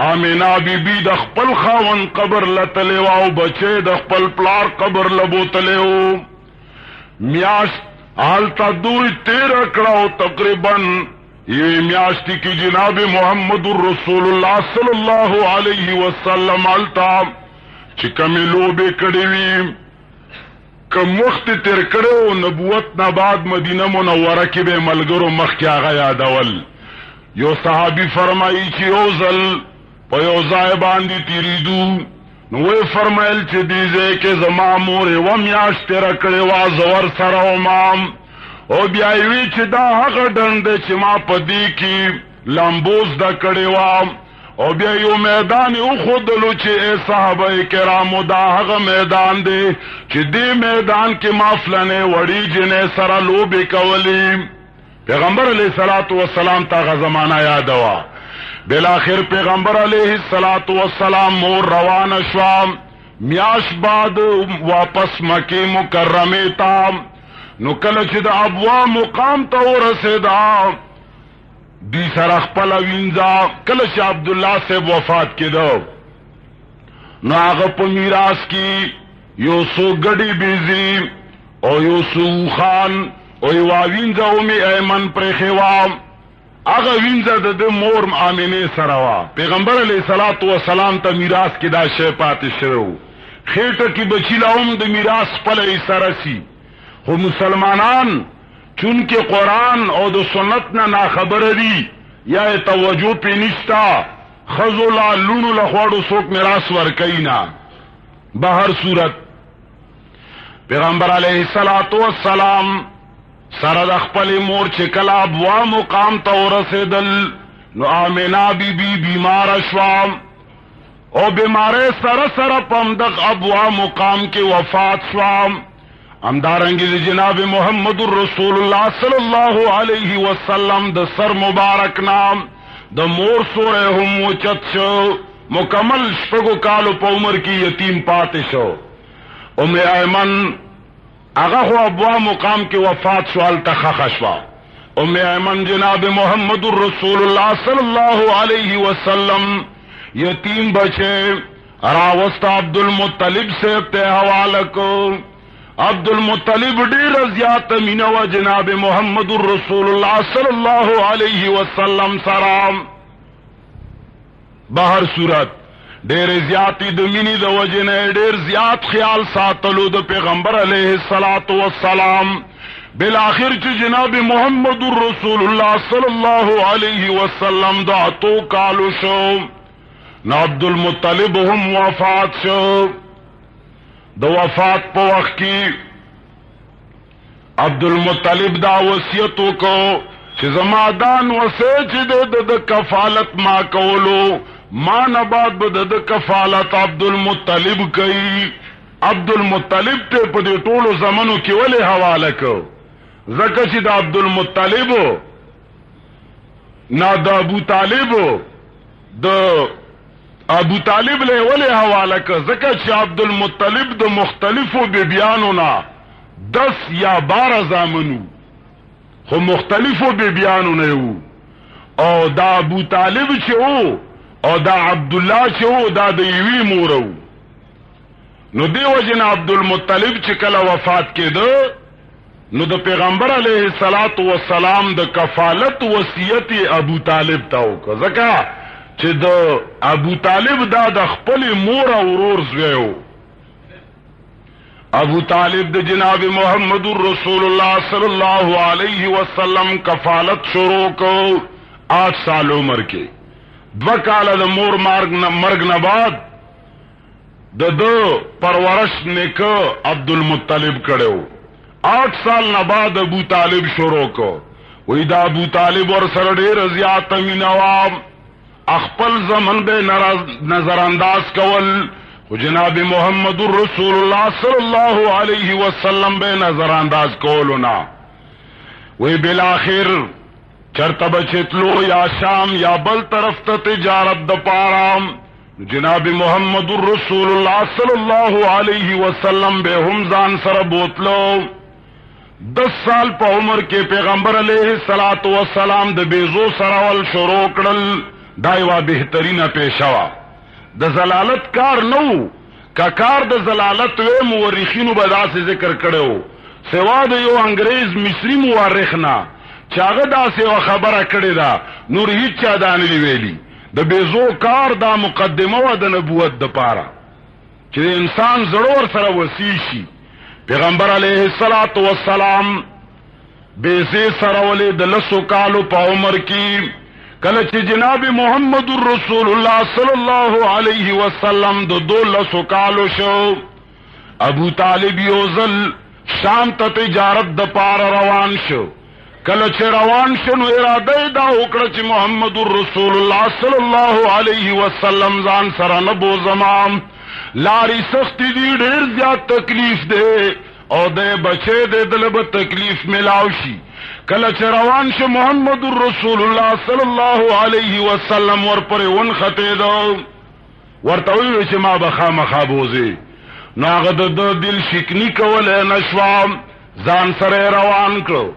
آمینہ بی بی د خپل خاون قبر لتلو او بچے د خپل پلار قبر لبوتلو. میاشت حالتا دوی 13 کړه تقریبا یہ میاشتی کی جناب محمد الرسول اللہ صلی اللہ علیہ وسلم علتا چکمی لوبے کڑیوی کم وقت تیر کڑو نبوت نباد مدینہ منورہ کی بے ملگرو مخ کیا غیا دول یو صحابی فرمائی چی اوزل پا یو زائبان دی تیریدو نوے فرمائل چی دیزے کے زمامور ومیاش تیر کڑی وازور سر امام او بیایوی چی دا حق ڈنده چی ما پا دی کی لامبوز دا کڑی وام او بیایو میدان او خودلو چی اے صحابہ کرامو دا حق میدان دے چی دی میدان کی مافلنے وڑی جنے سر لوبی کولیم پیغمبر علیہ السلام تا غزمانہ یادوا بالاخر پیغمبر علیہ السلام مور روان شوام میاش بعد واپس مکی مکرمی تام نو کلچ دا ابوا مقام تا ورسیدا دی سرخ پلا وینزا کلچ عبداللہ سے وفات کی دو نو آغا پا میراس کی یو سو گڑی بیزی او یو سو خان او یو وینزا اومی ایمن پریخوام آغا وینزا دا مور آمینی سروا پیغمبر علیہ السلام تا میراس کی دا شیپات شروع خیٹا کی بچیلا دا میراس پلا سرسی خو مسلمانان چونکہ قرآن او دو سنت نا خبر دی یا توجہ پی نشتا خزو لا لونو لخوڑو سوک میراس ورکینا بہر صورت پیغمبر علیہ السلام سرد اخپل مور چکلا ابوا مقام تورسدل نو آمنا بی بی بیمار اشوام او بیمارے سر پمدق ابوا مقام کے وفات شوام امدارنگی جناب محمد الرسول اللہ صلی اللہ علیہ وسلم دا سر مبارک نام دا مور سورے ہم وچت شو مکمل شپگو کالو پا عمر کی یتیم پاتے شو ام ایمن اگا خو ابوا مقام کی وفات شوال تخخ شوا ام ایمن جناب محمد الرسول اللہ صلی اللہ علیہ وسلم یتیم بچے راوست عبد المطلب سے تے حوالہ کو عبد المطلب ډیر زیات مینه و جناب محمد الرسول الله صلی الله علیه وسلم سلام بهر صورت ډیر زیاتی د مینې د وجنه ډیر زیات خیال ساتلو د پیغمبر علیه الصلاۃ والسلام بالاخر چې جناب محمد الرسول الله صلی الله علیه وسلم دا تو کالو شو نو عبد المطلب هم وفات شو د وفات په وخت کې عبد المطلب دا وصیت وکړو چې زما دان وسه چې د کفالت ما کولو ما نه بعد به د کفالت عبد المطلب کوي عبد المطلب ته په دې ټولو زمانو کې ولې حواله کو ځکه چې د عبد المطلب نه د ابو طالب د ابو طالب له ولې حواله ک زکه چې عبد المطلب د مختلفو بیبیانو نا 10 یا 12 زامنو خو مختلفو بیبیانو نه وو او دا ابو طالب چې وو او دا عبد الله چې وو دا د یوی مورو نو دیو جن عبد المطلب چې کله وفات کېده نو د پیغمبر علیه الصلاۃ والسلام د کفالت وصیت ابو طالب ته وکړه زکه چې د ابو طالب دا د خپل مور او ورور زویو ابو طالب د جناب محمد رسول الله صلی الله علیه وسلم کفالت شروع کو 8 سال عمر کې 2 کال د مور مرګ نه بعد د پرورش نیکه عبد المطلب کړو 8 سال نه بعد ابو طالب شروع کو وی دا ابو طالب ور سره ډیر زیات مینوام اخپل زمن بے نظر انداز کول جناب محمد رسول اللہ صلی اللہ علیہ وسلم بے نظر انداز کولنا وی بالاخر چرته بچتلو یا شام یا بل طرف ته تجارت د پارام جناب محمد رسول اللہ صلی اللہ علیہ وسلم بے هم ځان سره بوتلو 10 سال په عمر کې پیغمبر علیہ الصلوۃ والسلام د بیزو سره ول شروع کړل دایوا بهترینه پیشوا د زلالت کار نو کا کار د زلالت و مورخینو به داسې ذکر کړو سوا د یو انګریز مصری مورخ نه چاغه داسې و خبره کړې ده نور هیڅ چا دا نه ویلي د بیزو کار دا مقدمه و د نبوت د پاره چې انسان ضرور سره وسی شي. پیغمبر علیه الصلاۃ والسلام بیزه سره ولې د لسو کالو په عمر کې کله چې جناب محمد رسول الله صلی الله علیه وسلم د 12 کالو شو، ابو طالب یوزل شام ته تجارت د پاره روان شو. کله چې روان شو نو اراده دا وکړه چې محمد رسول الله صلی الله علیه وسلم ځان سره نه بوزم، لاري سخت دي، ډېر زیات تکلیف دی او د بچي د دلب تکلیف ملاو شي. کله چې روان شو محمد رسول الله صلی الله علیه وسلم ورپرې ونخته دو، ورته ویل چې ما به خامخا بوزي. نو هغه د دل شکنی کوله نشوام، ځان سره روان کړو.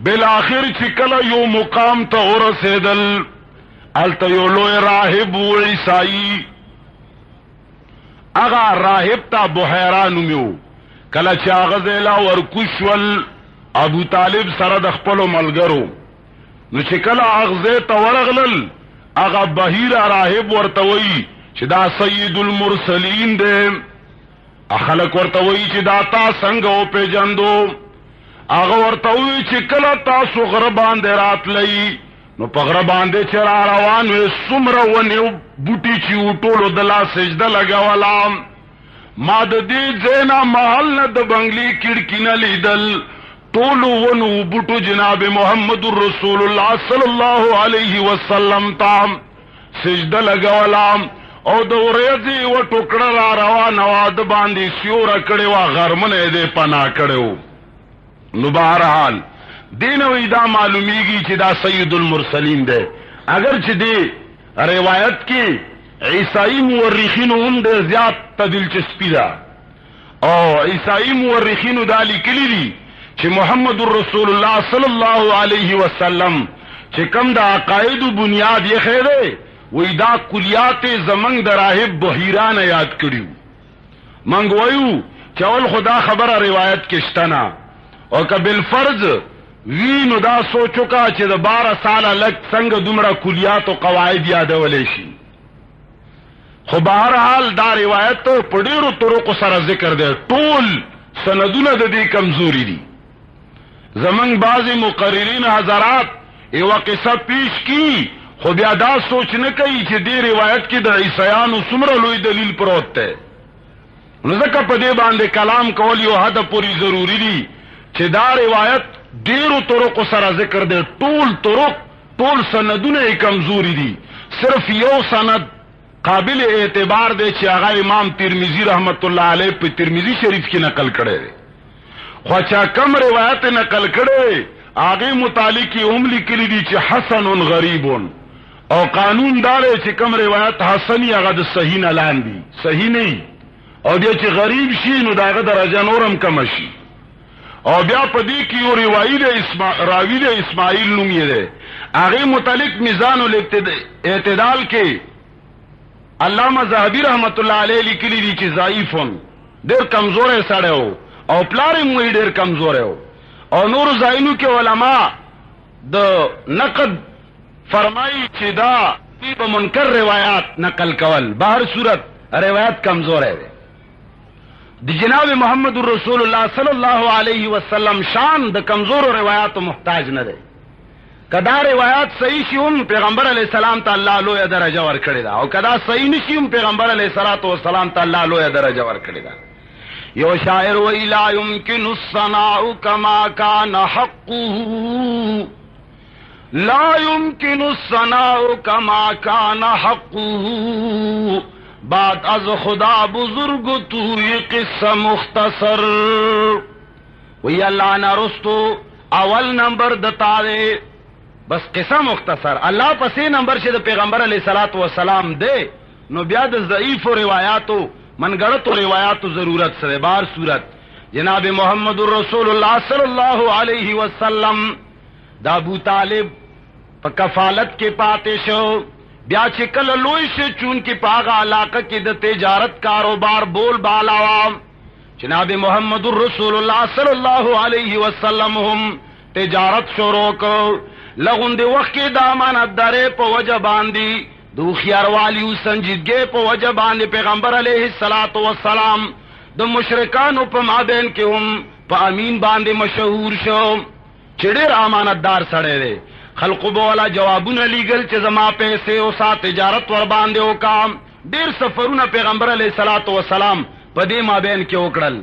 بالاخر چې کله یو مقام ته ورسېدل، الته یو لوی راهب و عیسائی، هغه راهب ته بحیرا نومیو. کله چې هغه ځلا ورکوشول ابو طالب سره د خپل ملګرو، نو چې کله هغه ته ورغلل، هغه بهیر راهب ورته وی چې دا سید المرسلین دی. خلک ورته وی چې دا تا څنګه او پیجندو؟ هغه ورته وی چې کله تاسو غره باندې راتلی نو په غره باندې چې را روان وې څومره ونې بوټي چې ټولو د لا سجده لګولا، ما د دې ځاینا محل نه د بنگلي کړکۍ نه لیدل، ټولو ونو بوټو جناب محمد رسول الله صلی الله علیه وسلم ته سجده لګولا او د ورځې و ټوکړه را روانه وه، د باندې سیوره کړې وه، غرمنه دې پناه کړی. نو بهرحال دینوی دا معلومیږي چې دا سید المرسلین دی. اگر چې دی روایت کې عیسائی مورخینو هم د زیات دلچسپي ده، او عیسائی مورخینو دا لیکلي دي چې محمد رسول الله صلی الله علیه وسلم چې کم د عقاید بنیاد یې خیره وی دا کلیات زمنګ د راهب بحیران یاد کړیو. منګ وایو چې اول خدا خبره روایت کې شته نه، او که بالفرض وی نو دا سوچو کا چې د 12 ساله لک څنګه دومره کلیات او قواعد یادولې شي. خو بهرحال دا روایت په ډیرو طرقو سره ذکر دی، ټول سندونه د دې کمزوري دي. زمنګ بعضی مقررین حضرات یو قصه پیش کی، خو بیا دا سوچ نه کوي چې دې روایت کې د عیسایانو څومره لوی دلیل پروت دی. نو ځکه په دې باندې کلام کول یو حد پوری ضروری دي چې دا روایت ډیرو طرقو سره ذکر دی، ټول سندونه کمزوري دي. صرف یو سند قابل اعتبار دی چې هغه امام ترمذی رحمت الله علیه په ترمذی شریف کې نقل کړی دی. خو چا کم روایت نقل کړی هغه متعلق هم لیکلی دي چې حسن غریب، او قانون دار چې کم روایت حسنی هغه د صحیح نه لاندې صحیح نه، او بیا چې غریب شي نو داغه درجه نورم کم شي. او بیا په دې کې یو راوی د اسماعیل نوم یې دی، هغه متعلق میزان الاعتدال کې علامه ذهبی رحمت الله علیه لیکلی دي چې ضعیفون، ډېر کمزور سړی او پلار مو ډېر کمزور او نور زاینو کې علما د نقد فرمایي چې دا په منکر روایات نقل کول، بهر صورت روایت کمزور دی. د جناب محمد رسول الله صلی الله علیه وسلم شان د کمزور روایت محتاج نه دی. کدا روایت صحیح شي هم پیغمبر علیه السلام ته الله لوی درجه ورکړي دا، او کدا صحیح نشي هم پیغمبر علیه السلام ته الله لوی درجه ورکړي دا. یو شاعر وی لا يمكن الصناع كما كان حقه، لا يمكن الصناع كما كان حقه، بعد از خدا بزرگ توی قصه مختصر. وی اللہ نرستو اول نمبر دتا دے بس قصه مختصر، الله پسې نمبر شه د پیغمبر علیه الصلاۃ والسلام دے، نو بیا د ضعیف روایتو منګړتو روایتو ضرورت سره. بار صورت جناب محمد رسول الله صلی الله علیه وسلم دا ابو طالب په کفالت کې پاتې شو. بیا چې کله لوی شو چون کې پاغه علاقه کې د تجارت کاروبار بول بالا، جناب محمد رسول الله صلی الله علیه وسلم هم تجارت شروع کو لغون دی وقت کې د امانتدارۍ په وجه باندې د خياروالی او سنجیدګۍ په وجه باندې پیغمبر علیه الصلاۃ والسلام د مشرکانو په مابین کې هم په امین باندې مشهور شو چې ډېر امانتدار سړی دی خلقو بولا جوابونه لیگل چې زما پیسې او سا تجارت ور باندې وکام ډیر سفرونه پیغمبر علیه الصلاۃ والسلام په دې مابین کې وکړل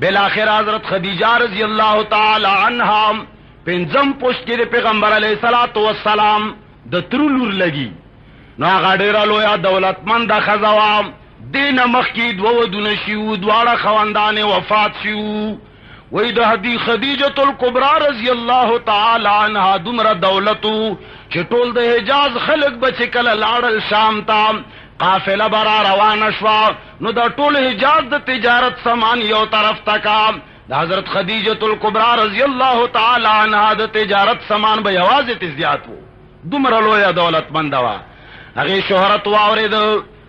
بالاخره حضرت خدیجه رضی الله تعالی عنها پنځم پوسټ کې پیغمبر علیه الصلاۃ والسلام د ترلور لګي نو هغه ډیر لوی دولتمند خزوا دینه مخکې دوه ودونه شیو دواړه خواندان وفات شیو وی د حدی خدیجه الکبرى رضی الله تعالی عنها دمر دولتو چې ټول د حجاز خلق بچ کله لاړل شام ته قافله برا روان شوا نو د ټول حجاز د تجارت سامان یو طرف تکا د حضرت خدیجه الکبرى رضی الله تعالی عنها د تجارت سامان به یوازې تزیات وو دمر لوی دولتمند وا هغه شهرت واورید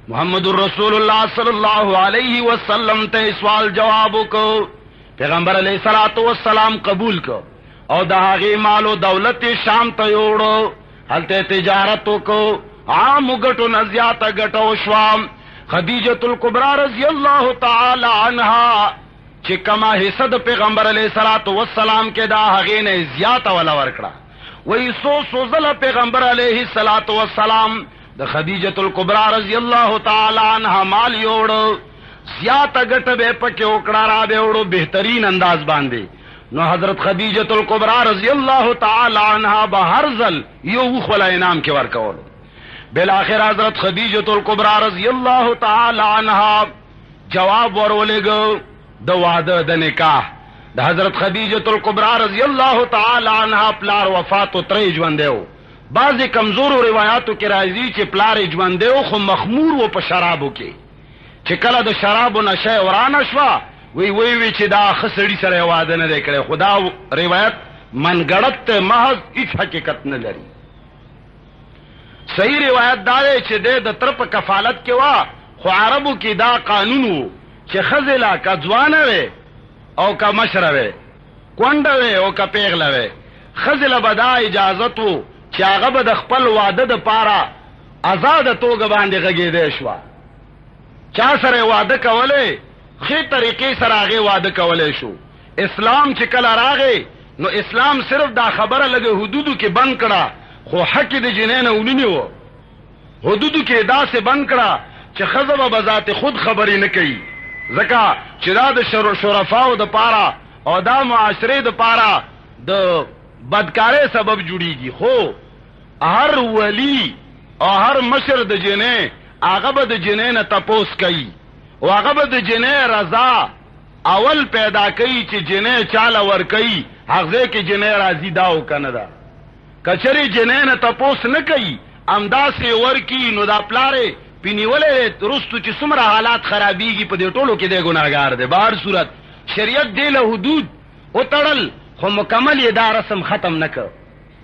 محمد رسول الله صلی الله علیه وسلم ته سوال جواب وکړ پیغمبر علیہ الصلوۃ والسلام قبول کو او د هغه مال او دولت شام ته یوړو هلته تجارت وکړو عام غټو نزیات غټو شوام خدیجه الکبرى رضی الله تعالی عنها چې کما حصہ د پیغمبر علیہ الصلوۃ والسلام کې دا هغه نه زیات ولا ورکړه وای سو زل پیغمبر علیہ الصلوۃ والسلام د خدیجه الکبرى رضی الله تعالی عنها مال یوړو زیات غټ به پکې وکړه را به وړو بهترین انداز باندې نو حضرت خدیجه الکبرى رضی الله تعالی عنها به هر ځل یو خلا انعام کې ورکول بالاخره حضرت خدیجه الکبرى رضی الله تعالی عنها جواب ورولېګو د وعده د نکاح د حضرت خدیجه الکبرى رضی الله تعالی عنها پلار وفات او ترې ژوندېو بعضی کمزورو روایتو کې راځي چې پلار ژوندېو خو مخمور و په شرابو کې چې کله د شرابو نشه ورانه شوا وی چې دا خسړی سره واده نه دی کړی خدا روایت منګړت محض هیڅ حقیقت نه لري صحیح روایت دا دی چې د تر په کفالت کې وا خو عربو کې دا قانون وو چې خزلا کا ځوانه وي او کا مشره وي کونډه وي او کا پیغله وي خزلا بدا اجازه وو چې هغه به د خپل واده د پاره آزاد توګه باندې غږېدې شو چا سره واده کوله خې طریقې سره هغه واده کولای شو اسلام چې کله راغی نو اسلام صرف دا خبره لګه حدودو کې بند کړه خو حق د جنین ولونی وو حدودو کې دا سه بند کړه چې خزبه بذات خود خبرې نه کوي ځکه چې دا د شرفاو د پاره او دا معاشره د پاره د بدکارۍ سبب جوړیږي خو هر ولی او هر مشر د جنې هغه به د جنې نه تپوس کوي او هغه به د جنې رضا اول پیدا کوي چې جنې چاله ور کوي هغه کې جنې راضي دا او کنه دا کچري جنې نه تپوس نه کوي امداسې ور کی نو دا پلاره پینیولې درستو چې څومره حالات خرابيږي په دې ټولو کې د ګناګار دی بهر صورت شریعت دی له حدود او تړل خو مکمل یې دا رسم ختم نکړ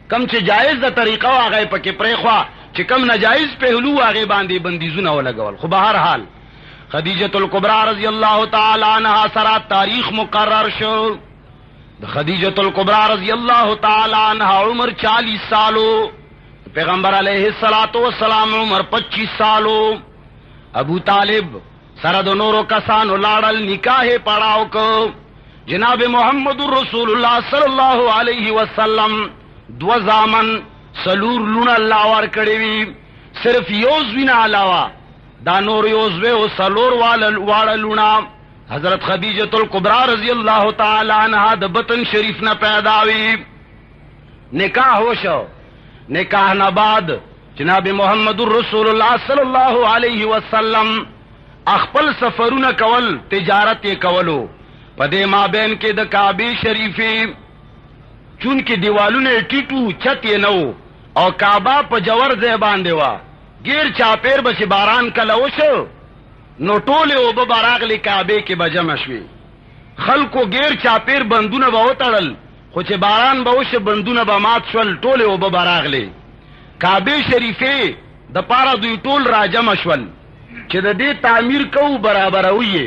کم چې جایز د طریقه هغه پکې پرېخوا چې کم ناجایز پهلو هغه باندې بندیزونه ولګول خو بهر حال خدیجه الکبرى رضی الله تعالی عنها سره تاریخ مقرر شو د خدیجه الکبرى رضی الله تعالی عنها عمر 40 سالو پیغمبر علیہ الصلوۃ والسلام عمر 25 سالو ابو طالب سره د نورو کسانو لاړل نکاح پڑھاو کو جناب محمد رسول الله صلی الله علیه وسلم دو زامن سلور لون الله ور کړی وی صرف یوز وینا علاوه دا نور یوز و او سلور وال لونا حضرت خدیجه الکبرى رضی الله تعالی عنها د بطن شریف نه پیدا وی نکاح وشو نکاح نه بعد جناب محمد رسول الله صلی الله علیه وسلم خپل سفرونه کول تجارت کولو په دې مابین کې د کعبه شریفه چون کې دیوالونه ټیټو چت یې نو او کعبه په جوور ځای باندې وا غیر چاپیر بش باران کله وشو نو ټوله او به براغلی کعبه کې بجم شوي خلکو غیر چاپیر بندونه به وتړل خو چې باران به وشه بندونه به مات شول ټوله او به براغلی کعبه شریفه د پاره دوی ټول راجم شول چې د دې تعمیر کو برابروي